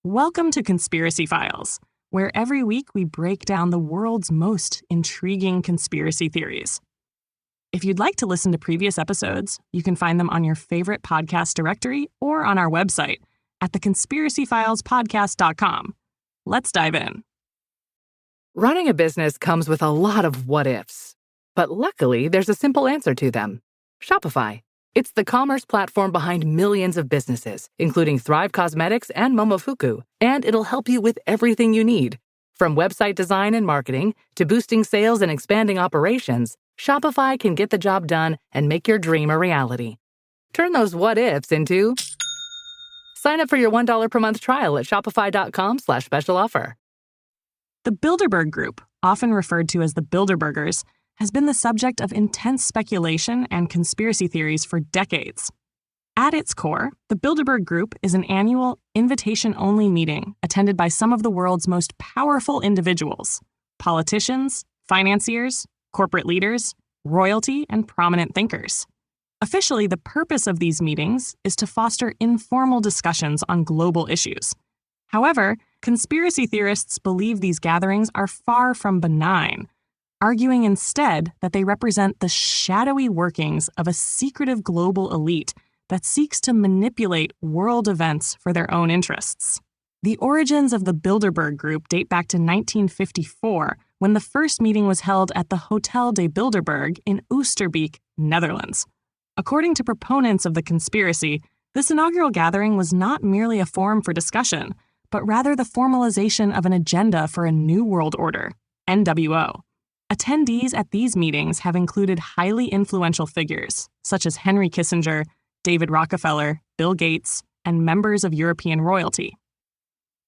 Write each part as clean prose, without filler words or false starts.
Welcome to Conspiracy Files, where every week we break down the world's most intriguing conspiracy theories. If you'd like to listen to previous episodes, you can find them on your favorite podcast directory or on our website at theconspiracyfilespodcast.com. Let's dive in. Running a business comes with a lot of what-ifs, but luckily there's a simple answer to them. Shopify. It's the commerce platform behind millions of businesses, including Thrive Cosmetics and Momofuku, and it'll help you with everything you need. From website design and marketing to boosting sales and expanding operations, Shopify can get the job done and make your dream a reality. Turn those what-ifs into... Sign up for your $1 per month trial at shopify.com/special offer. The Bilderberg Group, often referred to as the Bilderbergers, has been the subject of intense speculation and conspiracy theories for decades. At its core, the Bilderberg Group is an annual, invitation-only meeting attended by some of the world's most powerful individuals: politicians, financiers, corporate leaders, royalty, and prominent thinkers. Officially, the purpose of these meetings is to foster informal discussions on global issues. However, conspiracy theorists believe these gatherings are far from benign, arguing instead that they represent the shadowy workings of a secretive global elite that seeks to manipulate world events for their own interests. The origins of the Bilderberg Group date back to 1954, when the first meeting was held at the Hotel de Bilderberg in Oosterbeek, Netherlands. According to proponents of the conspiracy, this inaugural gathering was not merely a forum for discussion, but rather the formalization of an agenda for a new world order, NWO. Attendees at these meetings have included highly influential figures, such as Henry Kissinger, David Rockefeller, Bill Gates, and members of European royalty.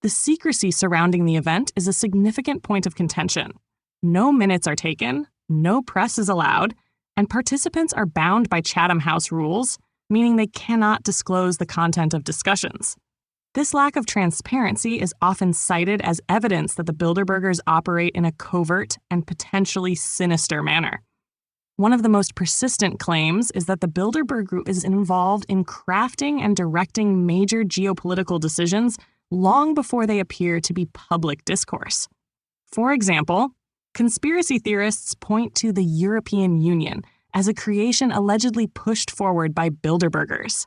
The secrecy surrounding the event is a significant point of contention. No minutes are taken, no press is allowed, and participants are bound by Chatham House rules, meaning they cannot disclose the content of discussions. This lack of transparency is often cited as evidence that the Bilderbergers operate in a covert and potentially sinister manner. One of the most persistent claims is that the Bilderberg Group is involved in crafting and directing major geopolitical decisions long before they appear to be public discourse. For example, conspiracy theorists point to the European Union as a creation allegedly pushed forward by Bilderbergers.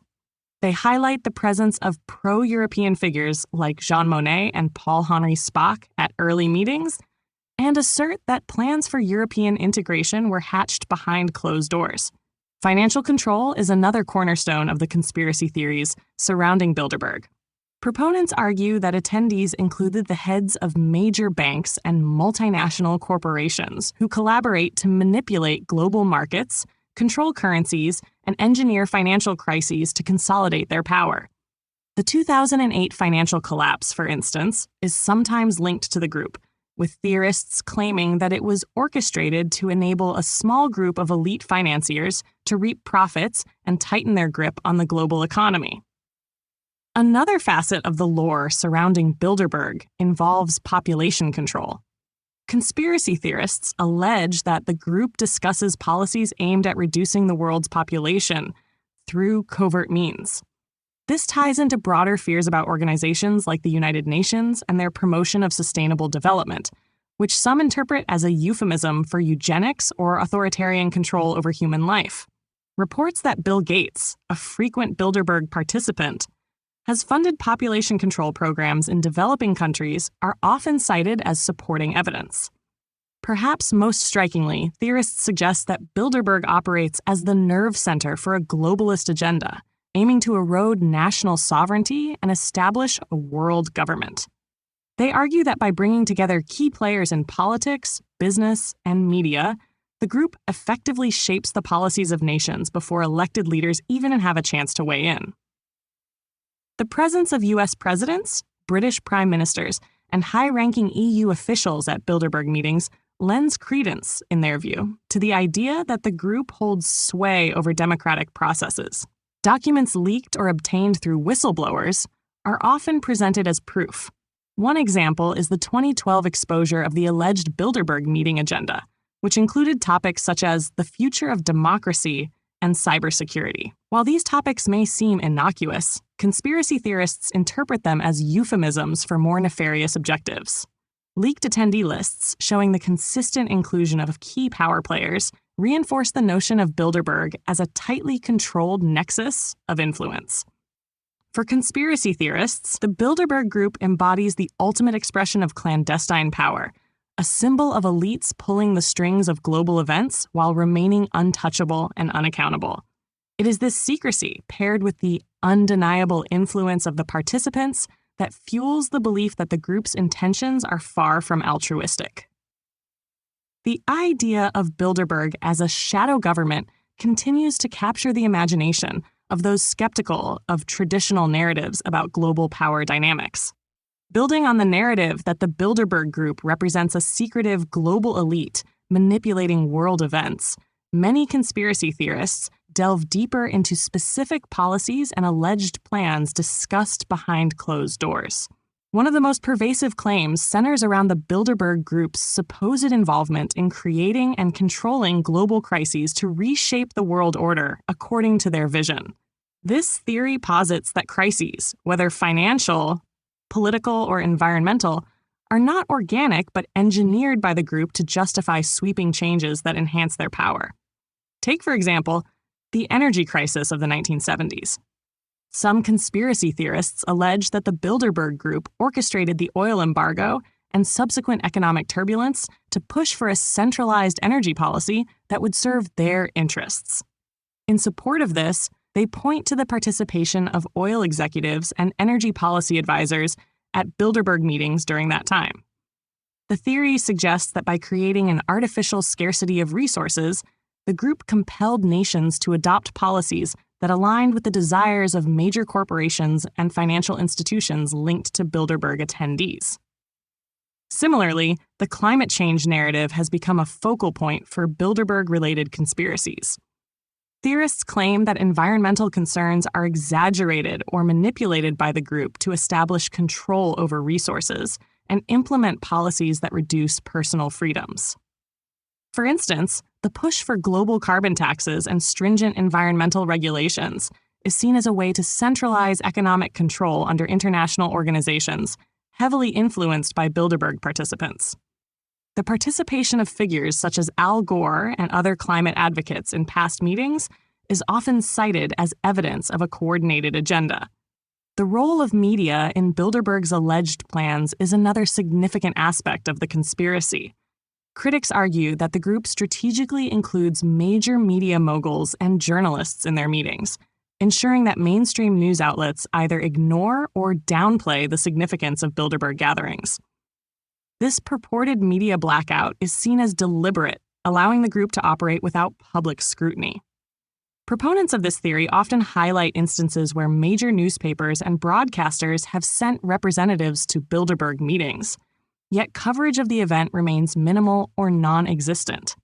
They highlight the presence of pro-European figures like Jean Monnet and Paul-Henri Spaak at early meetings, and assert that plans for European integration were hatched behind closed doors. Financial control is another cornerstone of the conspiracy theories surrounding Bilderberg. Proponents argue that attendees included the heads of major banks and multinational corporations who collaborate to manipulate global markets, control currencies, and engineer financial crises to consolidate their power. The 2008 financial collapse, for instance, is sometimes linked to the group, with theorists claiming that it was orchestrated to enable a small group of elite financiers to reap profits and tighten their grip on the global economy. Another facet of the lore surrounding Bilderberg involves population control. Conspiracy theorists allege that the group discusses policies aimed at reducing the world's population through covert means. This ties into broader fears about organizations like the United Nations and their promotion of sustainable development, which some interpret as a euphemism for eugenics or authoritarian control over human life. Reports that Bill Gates, a frequent Bilderberg participant, has funded population control programs in developing countries are often cited as supporting evidence. Perhaps most strikingly, theorists suggest that Bilderberg operates as the nerve center for a globalist agenda, aiming to erode national sovereignty and establish a world government. They argue that by bringing together key players in politics, business, and media, the group effectively shapes the policies of nations before elected leaders even have a chance to weigh in. The presence of U.S. presidents, British prime ministers, and high-ranking EU officials at Bilderberg meetings lends credence, in their view, to the idea that the group holds sway over democratic processes. Documents leaked or obtained through whistleblowers are often presented as proof. One example is the 2012 exposure of the alleged Bilderberg meeting agenda, which included topics such as the future of democracy and cybersecurity. While these topics may seem innocuous, conspiracy theorists interpret them as euphemisms for more nefarious objectives. Leaked attendee lists showing the consistent inclusion of key power players reinforce the notion of Bilderberg as a tightly controlled nexus of influence. For conspiracy theorists, the Bilderberg Group embodies the ultimate expression of clandestine power, a symbol of elites pulling the strings of global events while remaining untouchable and unaccountable. It is this secrecy, paired with the undeniable influence of the participants, that fuels the belief that the group's intentions are far from altruistic. The idea of Bilderberg as a shadow government continues to capture the imagination of those skeptical of traditional narratives about global power dynamics. Building on the narrative that the Bilderberg Group represents a secretive global elite manipulating world events, many conspiracy theorists delve deeper into specific policies and alleged plans discussed behind closed doors. One of the most pervasive claims centers around the Bilderberg Group's supposed involvement in creating and controlling global crises to reshape the world order according to their vision. This theory posits that crises, whether financial, political, or environmental, are not organic but engineered by the group to justify sweeping changes that enhance their power. Take, for example, the energy crisis of the 1970s. Some conspiracy theorists allege that the Bilderberg Group orchestrated the oil embargo and subsequent economic turbulence to push for a centralized energy policy that would serve their interests. In support of this, they point to the participation of oil executives and energy policy advisors at Bilderberg meetings during that time. The theory suggests that by creating an artificial scarcity of resources, the group compelled nations to adopt policies that aligned with the desires of major corporations and financial institutions linked to Bilderberg attendees. Similarly, the climate change narrative has become a focal point for Bilderberg-related conspiracies. Theorists claim that environmental concerns are exaggerated or manipulated by the group to establish control over resources and implement policies that reduce personal freedoms. For instance, the push for global carbon taxes and stringent environmental regulations is seen as a way to centralize economic control under international organizations, heavily influenced by Bilderberg participants. The participation of figures such as Al Gore and other climate advocates in past meetings is often cited as evidence of a coordinated agenda. The role of media in Bilderberg's alleged plans is another significant aspect of the conspiracy. Critics argue that the group strategically includes major media moguls and journalists in their meetings, ensuring that mainstream news outlets either ignore or downplay the significance of Bilderberg gatherings. This purported media blackout is seen as deliberate, allowing the group to operate without public scrutiny. Proponents of this theory often highlight instances where major newspapers and broadcasters have sent representatives to Bilderberg meetings, yet coverage of the event remains minimal or non-existent.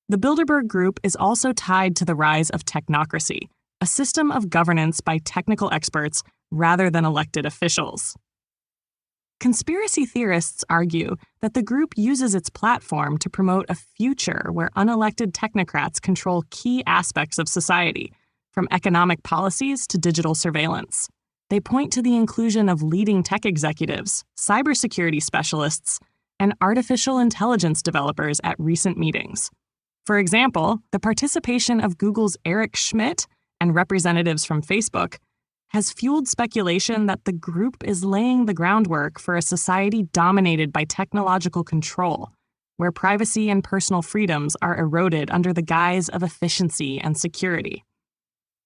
The Bilderberg Group is also tied to the rise of technocracy, a system of governance by technical experts rather than elected officials. Conspiracy theorists argue that the group uses its platform to promote a future where unelected technocrats control key aspects of society, from economic policies to digital surveillance. They point to the inclusion of leading tech executives, cybersecurity specialists, and artificial intelligence developers at recent meetings. For example, the participation of Google's Eric Schmidt and representatives from Facebook has fueled speculation that the group is laying the groundwork for a society dominated by technological control, where privacy and personal freedoms are eroded under the guise of efficiency and security.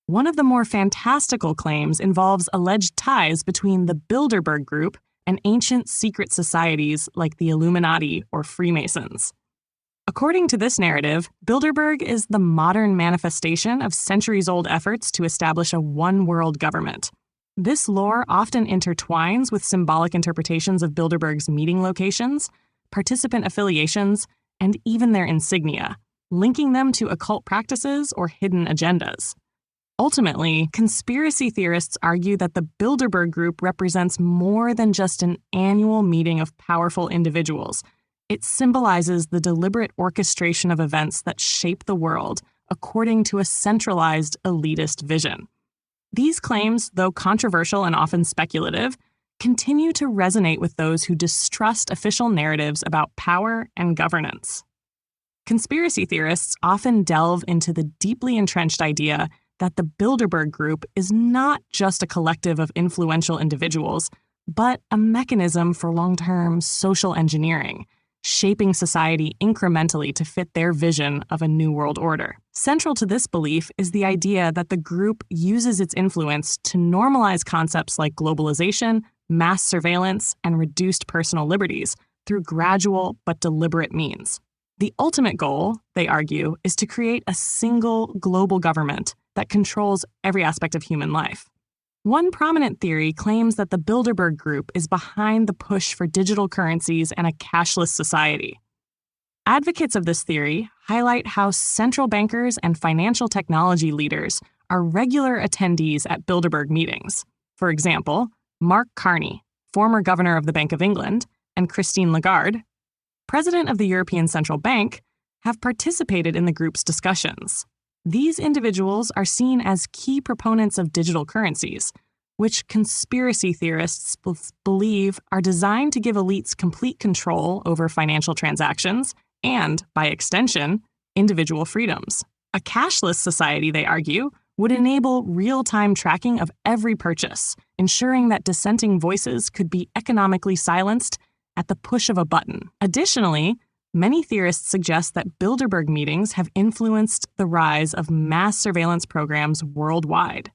One of the more fantastical claims involves alleged ties between the Bilderberg Group and ancient secret societies like the Illuminati or Freemasons. According to this narrative, Bilderberg is the modern manifestation of centuries-old efforts to establish a one-world government. This lore often intertwines with symbolic interpretations of Bilderberg's meeting locations, participant affiliations, and even their insignia, linking them to occult practices or hidden agendas. Ultimately, conspiracy theorists argue that the Bilderberg Group represents more than just an annual meeting of powerful individuals. It symbolizes the deliberate orchestration of events that shape the world according to a centralized elitist vision. These claims, though controversial and often speculative, continue to resonate with those who distrust official narratives about power and governance. Conspiracy theorists often delve into the deeply entrenched idea that the Bilderberg Group is not just a collective of influential individuals, but a mechanism for long-term social engineering, shaping society incrementally to fit their vision of a new world order. Central to this belief is the idea that the group uses its influence to normalize concepts like globalization, mass surveillance, and reduced personal liberties through gradual but deliberate means. The ultimate goal, they argue, is to create a single global government that controls every aspect of human life. One prominent theory claims that the Bilderberg Group is behind the push for digital currencies and a cashless society. Advocates of this theory highlight how central bankers and financial technology leaders are regular attendees at Bilderberg meetings. For example, Mark Carney, former governor of the Bank of England, and Christine Lagarde, president of the European Central Bank, have participated in the group's discussions. These individuals are seen as key proponents of digital currencies, which conspiracy theorists believe are designed to give elites complete control over financial transactions and, by extension, individual freedoms. A cashless society, they argue, would enable real-time tracking of every purchase, ensuring that dissenting voices could be economically silenced at the push of a button. Additionally, many theorists suggest that Bilderberg meetings have influenced the rise of mass surveillance programs worldwide.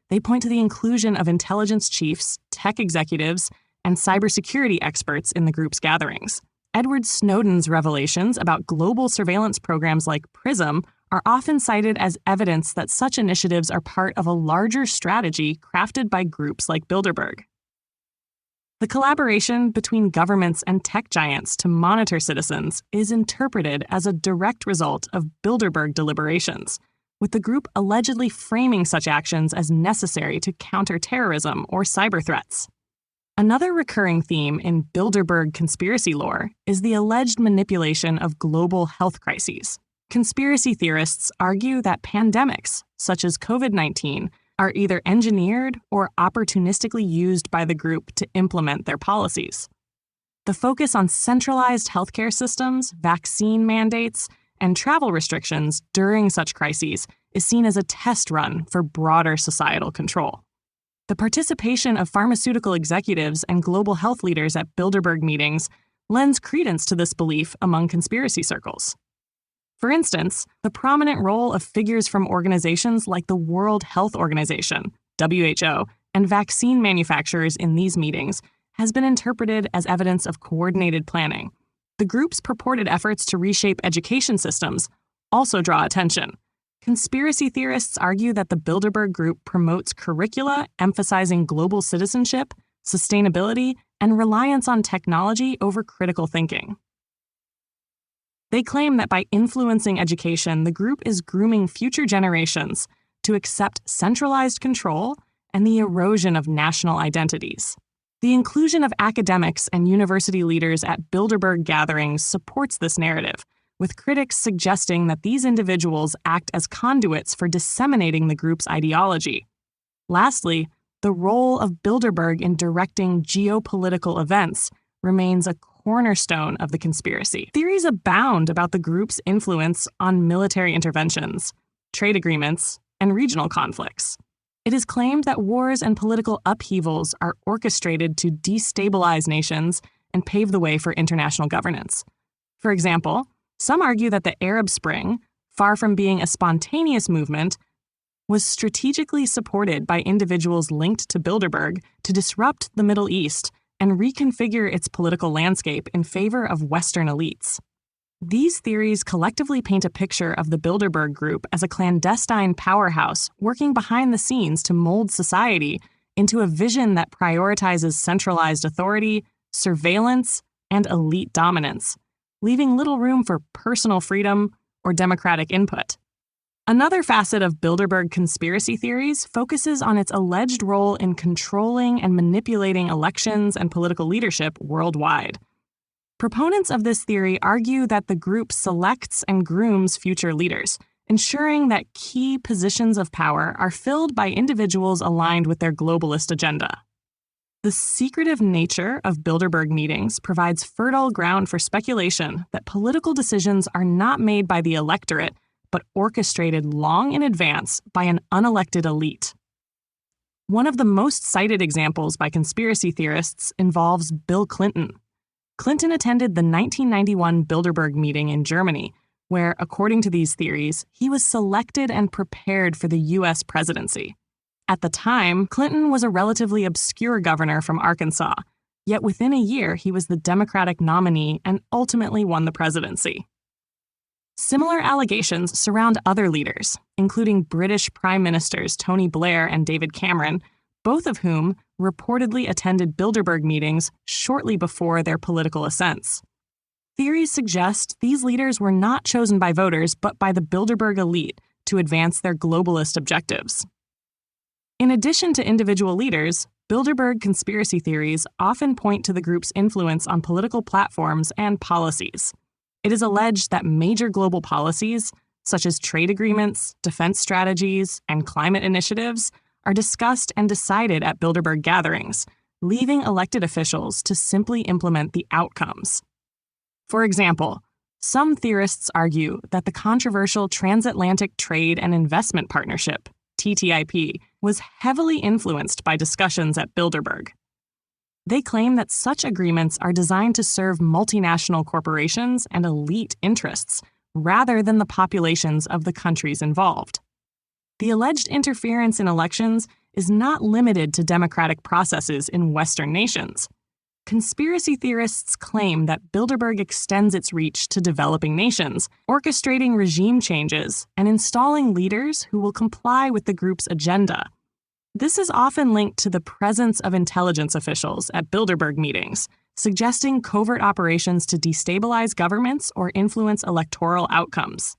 They point to the inclusion of intelligence chiefs, tech executives, and cybersecurity experts in the group's gatherings. Edward Snowden's revelations about global surveillance programs like PRISM are often cited as evidence that such initiatives are part of a larger strategy crafted by groups like Bilderberg. The collaboration between governments and tech giants to monitor citizens is interpreted as a direct result of Bilderberg deliberations, with the group allegedly framing such actions as necessary to counter terrorism or cyber threats. Another recurring theme in Bilderberg conspiracy lore is the alleged manipulation of global health crises. Conspiracy theorists argue that pandemics, such as COVID-19, are either engineered or opportunistically used by the group to implement their policies. The focus on centralized healthcare systems, vaccine mandates, and travel restrictions during such crises is seen as a test run for broader societal control. The participation of pharmaceutical executives and global health leaders at Bilderberg meetings lends credence to this belief among conspiracy circles. For instance, the prominent role of figures from organizations like the World Health Organization, WHO, and vaccine manufacturers in these meetings has been interpreted as evidence of coordinated planning. The group's purported efforts to reshape education systems also draw attention. Conspiracy theorists argue that the Bilderberg Group promotes curricula emphasizing global citizenship, sustainability, and reliance on technology over critical thinking. They claim that by influencing education, the group is grooming future generations to accept centralized control and the erosion of national identities. The inclusion of academics and university leaders at Bilderberg gatherings supports this narrative, with critics suggesting that these individuals act as conduits for disseminating the group's ideology. Lastly, the role of Bilderberg in directing geopolitical events remains a cornerstone of the conspiracy. Theories abound about the group's influence on military interventions, trade agreements, and regional conflicts. It is claimed that wars and political upheavals are orchestrated to destabilize nations and pave the way for international governance. For example, some argue that the Arab Spring, far from being a spontaneous movement, was strategically supported by individuals linked to Bilderberg to disrupt the Middle East and reconfigure its political landscape in favor of Western elites. These theories collectively paint a picture of the Bilderberg Group as a clandestine powerhouse working behind the scenes to mold society into a vision that prioritizes centralized authority, surveillance, and elite dominance, leaving little room for personal freedom or democratic input. Another facet of Bilderberg conspiracy theories focuses on its alleged role in controlling and manipulating elections and political leadership worldwide. Proponents of this theory argue that the group selects and grooms future leaders, ensuring that key positions of power are filled by individuals aligned with their globalist agenda. The secretive nature of Bilderberg meetings provides fertile ground for speculation that political decisions are not made by the electorate, but orchestrated long in advance by an unelected elite. One of the most cited examples by conspiracy theorists involves Bill Clinton. Clinton attended the 1991 Bilderberg meeting in Germany, where, according to these theories, he was selected and prepared for the U.S. presidency. At the time, Clinton was a relatively obscure governor from Arkansas, yet within a year he was the Democratic nominee and ultimately won the presidency. Similar allegations surround other leaders, including British Prime Ministers Tony Blair and David Cameron, both of whom reportedly attended Bilderberg meetings shortly before their political ascents. Theories suggest these leaders were not chosen by voters but by the Bilderberg elite to advance their globalist objectives. In addition to individual leaders, Bilderberg conspiracy theories often point to the group's influence on political platforms and policies. It is alleged that major global policies, such as trade agreements, defense strategies, and climate initiatives, are discussed and decided at Bilderberg gatherings, leaving elected officials to simply implement the outcomes. For example, some theorists argue that the controversial Transatlantic Trade and Investment Partnership, TTIP, was heavily influenced by discussions at Bilderberg. They claim that such agreements are designed to serve multinational corporations and elite interests, rather than the populations of the countries involved. The alleged interference in elections is not limited to democratic processes in Western nations. Conspiracy theorists claim that Bilderberg extends its reach to developing nations, orchestrating regime changes and installing leaders who will comply with the group's agenda. This is often linked to the presence of intelligence officials at Bilderberg meetings, suggesting covert operations to destabilize governments or influence electoral outcomes.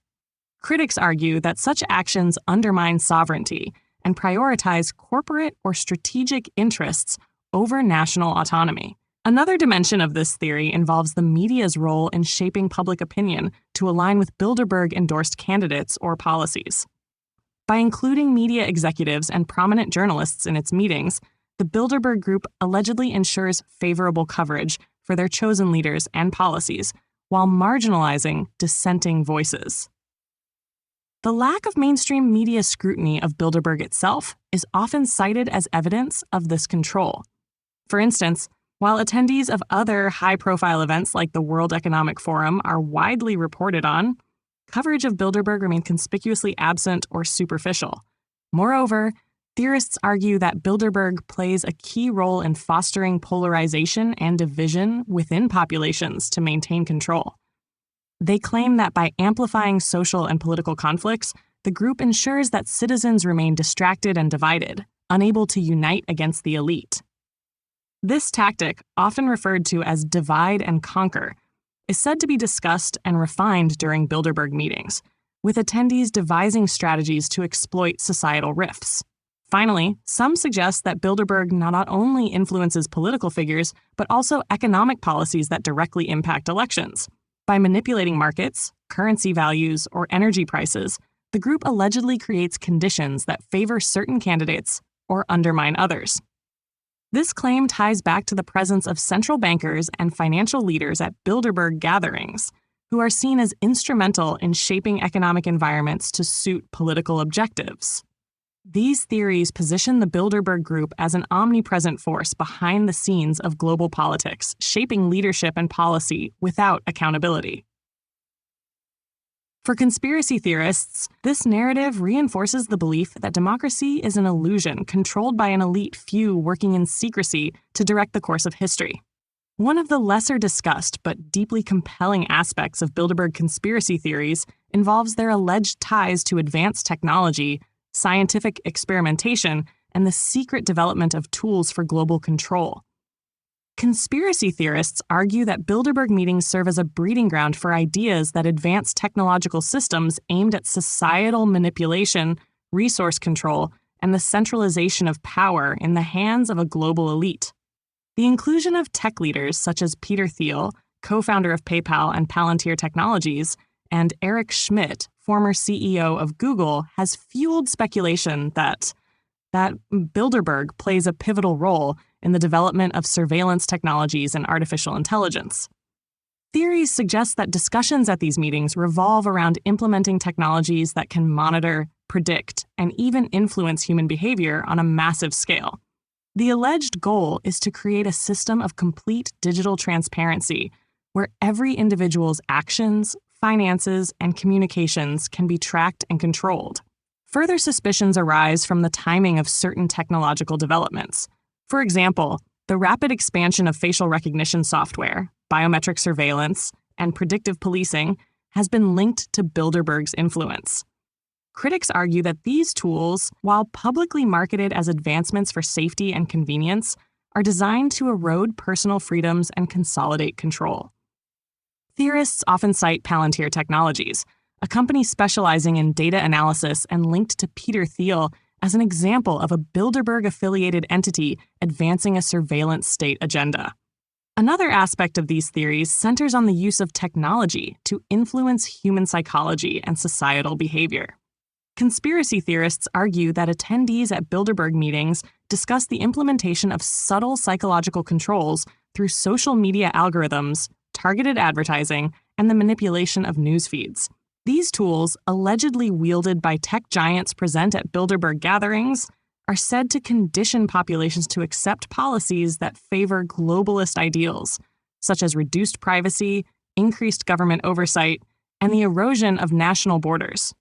Critics argue that such actions undermine sovereignty and prioritize corporate or strategic interests over national autonomy. Another dimension of this theory involves the media's role in shaping public opinion to align with Bilderberg-endorsed candidates or policies. By including media executives and prominent journalists in its meetings, the Bilderberg Group allegedly ensures favorable coverage for their chosen leaders and policies, while marginalizing dissenting voices. The lack of mainstream media scrutiny of Bilderberg itself is often cited as evidence of this control. For instance, while attendees of other high-profile events like the World Economic Forum are widely reported on, coverage of Bilderberg remained conspicuously absent or superficial. Moreover, theorists argue that Bilderberg plays a key role in fostering polarization and division within populations to maintain control. They claim that by amplifying social and political conflicts, the group ensures that citizens remain distracted and divided, unable to unite against the elite. This tactic, often referred to as divide and conquer, is said to be discussed and refined during Bilderberg meetings, with attendees devising strategies to exploit societal rifts. Finally, some suggest that Bilderberg not only influences political figures, but also economic policies that directly impact elections. By manipulating markets, currency values, or energy prices, the group allegedly creates conditions that favor certain candidates or undermine others. This claim ties back to the presence of central bankers and financial leaders at Bilderberg gatherings, who are seen as instrumental in shaping economic environments to suit political objectives. These theories position the Bilderberg Group as an omnipresent force behind the scenes of global politics, shaping leadership and policy without accountability. For conspiracy theorists, this narrative reinforces the belief that democracy is an illusion controlled by an elite few working in secrecy to direct the course of history. One of the lesser discussed but deeply compelling aspects of Bilderberg conspiracy theories involves their alleged ties to advanced technology, scientific experimentation, and the secret development of tools for global control. Conspiracy theorists argue that Bilderberg meetings serve as a breeding ground for ideas that advance technological systems aimed at societal manipulation, resource control, and the centralization of power in the hands of a global elite. The inclusion of tech leaders such as Peter Thiel, co-founder of PayPal and Palantir Technologies, and Eric Schmidt, former CEO of Google, has fueled speculation that Bilderberg plays a pivotal role in the development of surveillance technologies and artificial intelligence. Theories suggest that discussions at these meetings revolve around implementing technologies that can monitor, predict, and even influence human behavior on a massive scale. The alleged goal is to create a system of complete digital transparency where every individual's actions, finances, and communications can be tracked and controlled. Further suspicions arise from the timing of certain technological developments. For example, the rapid expansion of facial recognition software, biometric surveillance, and predictive policing has been linked to Bilderberg's influence. Critics argue that these tools, while publicly marketed as advancements for safety and convenience, are designed to erode personal freedoms and consolidate control. Theorists often cite Palantir Technologies, a company specializing in data analysis and linked to Peter Thiel, as an example of a Bilderberg-affiliated entity advancing a surveillance state agenda. Another aspect of these theories centers on the use of technology to influence human psychology and societal behavior. Conspiracy theorists argue that attendees at Bilderberg meetings discuss the implementation of subtle psychological controls through social media algorithms, targeted advertising, and the manipulation of news feeds. These tools, allegedly wielded by tech giants present at Bilderberg gatherings, are said to condition populations to accept policies that favor globalist ideals, such as reduced privacy, increased government oversight, and the erosion of national borders.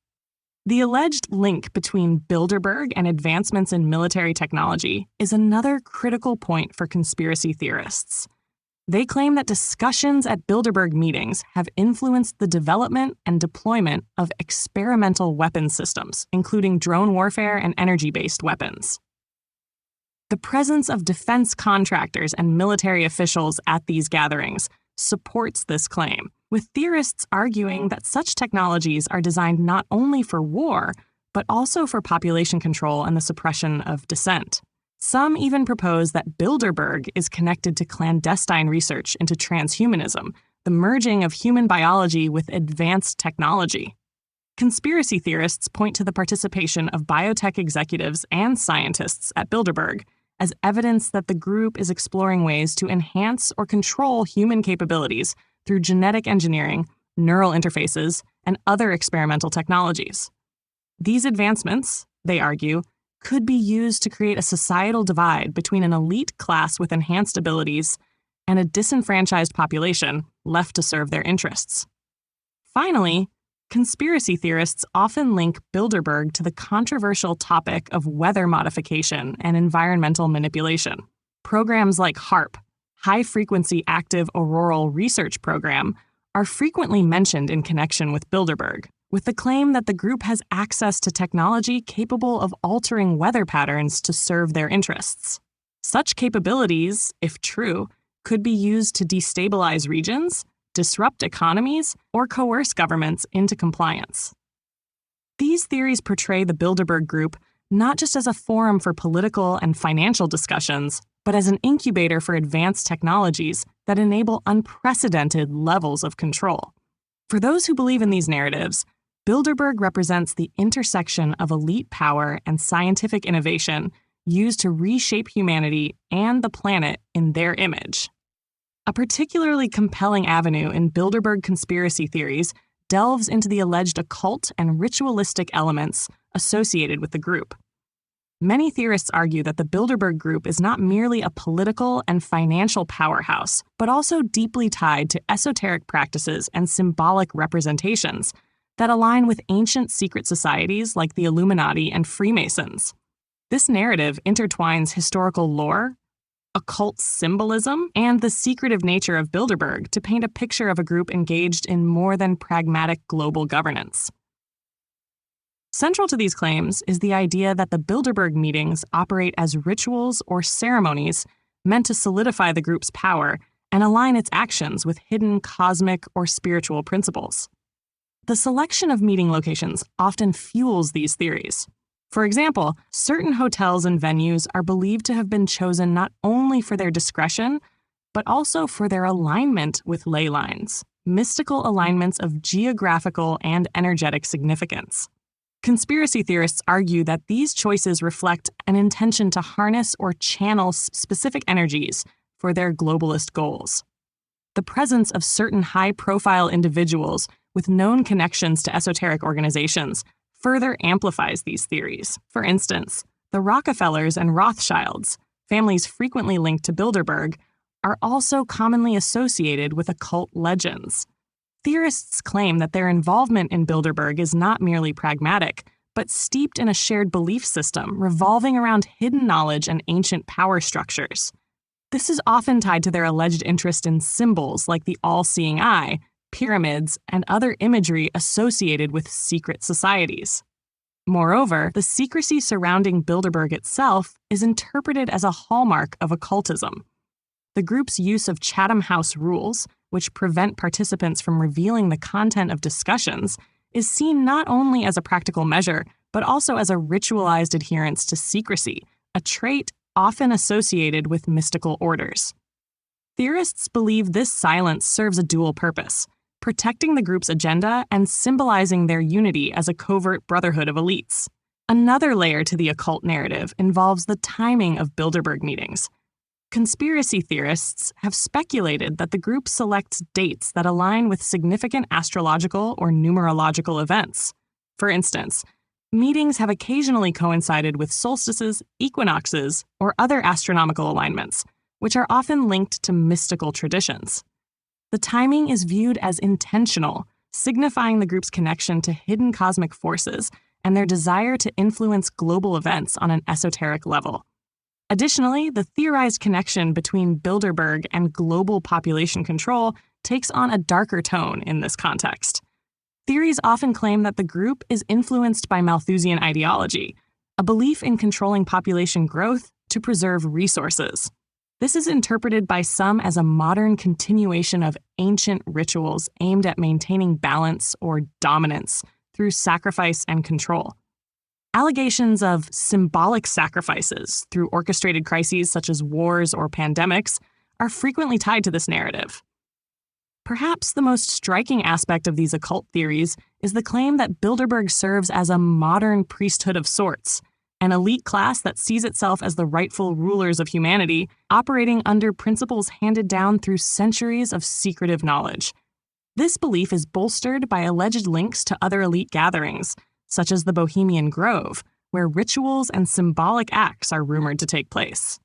The alleged link between Bilderberg and advancements in military technology is another critical point for conspiracy theorists. They claim that discussions at Bilderberg meetings have influenced the development and deployment of experimental weapons systems, including drone warfare and energy-based weapons. The presence of defense contractors and military officials at these gatherings supports this claim, with theorists arguing that such technologies are designed not only for war, but also for population control and the suppression of dissent. Some even propose that Bilderberg is connected to clandestine research into transhumanism, the merging of human biology with advanced technology. Conspiracy theorists point to the participation of biotech executives and scientists at Bilderberg as evidence that the group is exploring ways to enhance or control human capabilities through genetic engineering, neural interfaces, and other experimental technologies. These advancements, they argue, could be used to create a societal divide between an elite class with enhanced abilities and a disenfranchised population left to serve their interests. Finally, conspiracy theorists often link Bilderberg to the controversial topic of weather modification and environmental manipulation. Programs like HAARP, High Frequency Active Auroral Research Program, are frequently mentioned in connection with Bilderberg, with the claim that the group has access to technology capable of altering weather patterns to serve their interests. Such capabilities, if true, could be used to destabilize regions, disrupt economies, or coerce governments into compliance. These theories portray the Bilderberg Group not just as a forum for political and financial discussions, but as an incubator for advanced technologies that enable unprecedented levels of control. For those who believe in these narratives, Bilderberg represents the intersection of elite power and scientific innovation used to reshape humanity and the planet in their image. A particularly compelling avenue in Bilderberg conspiracy theories delves into the alleged occult and ritualistic elements associated with the group. Many theorists argue that the Bilderberg Group is not merely a political and financial powerhouse, but also deeply tied to esoteric practices and symbolic representations that align with ancient secret societies like the Illuminati and Freemasons. This narrative intertwines historical lore, occult symbolism, and the secretive nature of Bilderberg to paint a picture of a group engaged in more than pragmatic global governance. Central to these claims is the idea that the Bilderberg meetings operate as rituals or ceremonies meant to solidify the group's power and align its actions with hidden cosmic or spiritual principles. The selection of meeting locations often fuels these theories. For example, certain hotels and venues are believed to have been chosen not only for their discretion, but also for their alignment with ley lines. mystical alignments of geographical and energetic significance. Conspiracy theorists argue that these choices reflect an intention to harness or channel specific energies for their globalist goals. The presence of certain high-profile individuals with known connections to esoteric organizations further amplifies these theories. For instance, the Rockefellers and Rothschilds, families frequently linked to Bilderberg, are also commonly associated with occult legends. Theorists claim that their involvement in Bilderberg is not merely pragmatic, but steeped in a shared belief system revolving around hidden knowledge and ancient power structures. This is often tied to their alleged interest in symbols like the all-seeing eye, pyramids, and other imagery associated with secret societies. Moreover, the secrecy surrounding Bilderberg itself is interpreted as a hallmark of occultism. The group's use of Chatham House rules, which prevent participants from revealing the content of discussions, is seen not only as a practical measure, but also as a ritualized adherence to secrecy, a trait often associated with mystical orders. Theorists believe this silence serves a dual purpose, protecting the group's agenda and symbolizing their unity as a covert brotherhood of elites. Another layer to the occult narrative involves the timing of Bilderberg meetings. Conspiracy theorists have speculated that the group selects dates that align with significant astrological or numerological events. For instance, meetings have occasionally coincided with solstices, equinoxes, or other astronomical alignments, which are often linked to mystical traditions. The timing is viewed as intentional, signifying the group's connection to hidden cosmic forces and their desire to influence global events on an esoteric level. Additionally, the theorized connection between Bilderberg and global population control takes on a darker tone in this context. Theories often claim that the group is influenced by Malthusian ideology, a belief in controlling population growth to preserve resources. This is interpreted by some as a modern continuation of ancient rituals aimed at maintaining balance or dominance through sacrifice and control. Allegations of symbolic sacrifices through orchestrated crises such as wars or pandemics are frequently tied to this narrative. Perhaps the most striking aspect of these occult theories is the claim that Bilderberg serves as a modern priesthood of sorts, an elite class that sees itself as the rightful rulers of humanity, operating under principles handed down through centuries of secretive knowledge. This belief is bolstered by alleged links to other elite gatherings, such as the Bohemian Grove, where rituals and symbolic acts are rumored to take place.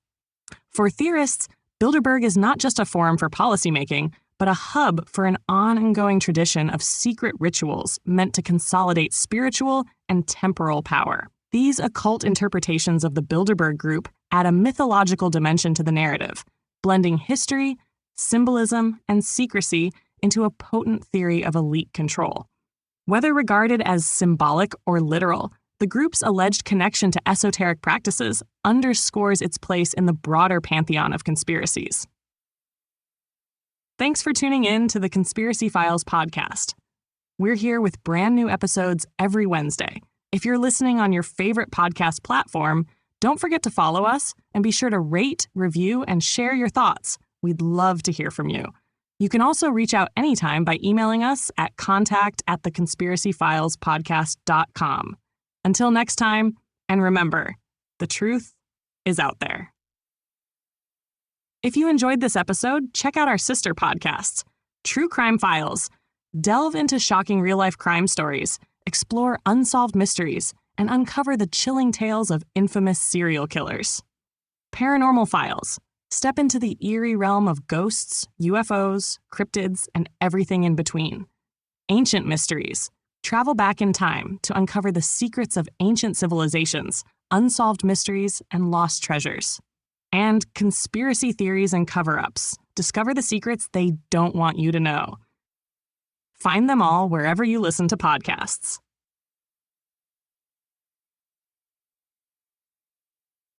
For theorists, Bilderberg is not just a forum for policymaking, but a hub for an ongoing tradition of secret rituals meant to consolidate spiritual and temporal power. These occult interpretations of the Bilderberg Group add a mythological dimension to the narrative, blending history, symbolism, and secrecy into a potent theory of elite control. Whether regarded as symbolic or literal, the group's alleged connection to esoteric practices underscores its place in the broader pantheon of conspiracies. Thanks for tuning in to the Conspiracy Files podcast. We're here with brand new episodes every Wednesday. If you're listening on your favorite podcast platform, don't forget to follow us and be sure to rate, review, and share your thoughts. We'd love to hear from you. You can also reach out anytime by emailing us at contact@theconspiracyfilespodcast.com. Until next time, and remember, the truth is out there. If you enjoyed this episode, check out our sister podcasts, True Crime Files. Delve into shocking real-life crime stories, explore unsolved mysteries, and uncover the chilling tales of infamous serial killers. Paranormal Files. Step into the eerie realm of ghosts, UFOs, cryptids, and everything in between. Ancient Mysteries. Travel back in time to uncover the secrets of ancient civilizations, unsolved mysteries, and lost treasures. And Conspiracy Theories and Cover-Ups. Discover the secrets they don't want you to know. Find them all wherever you listen to podcasts.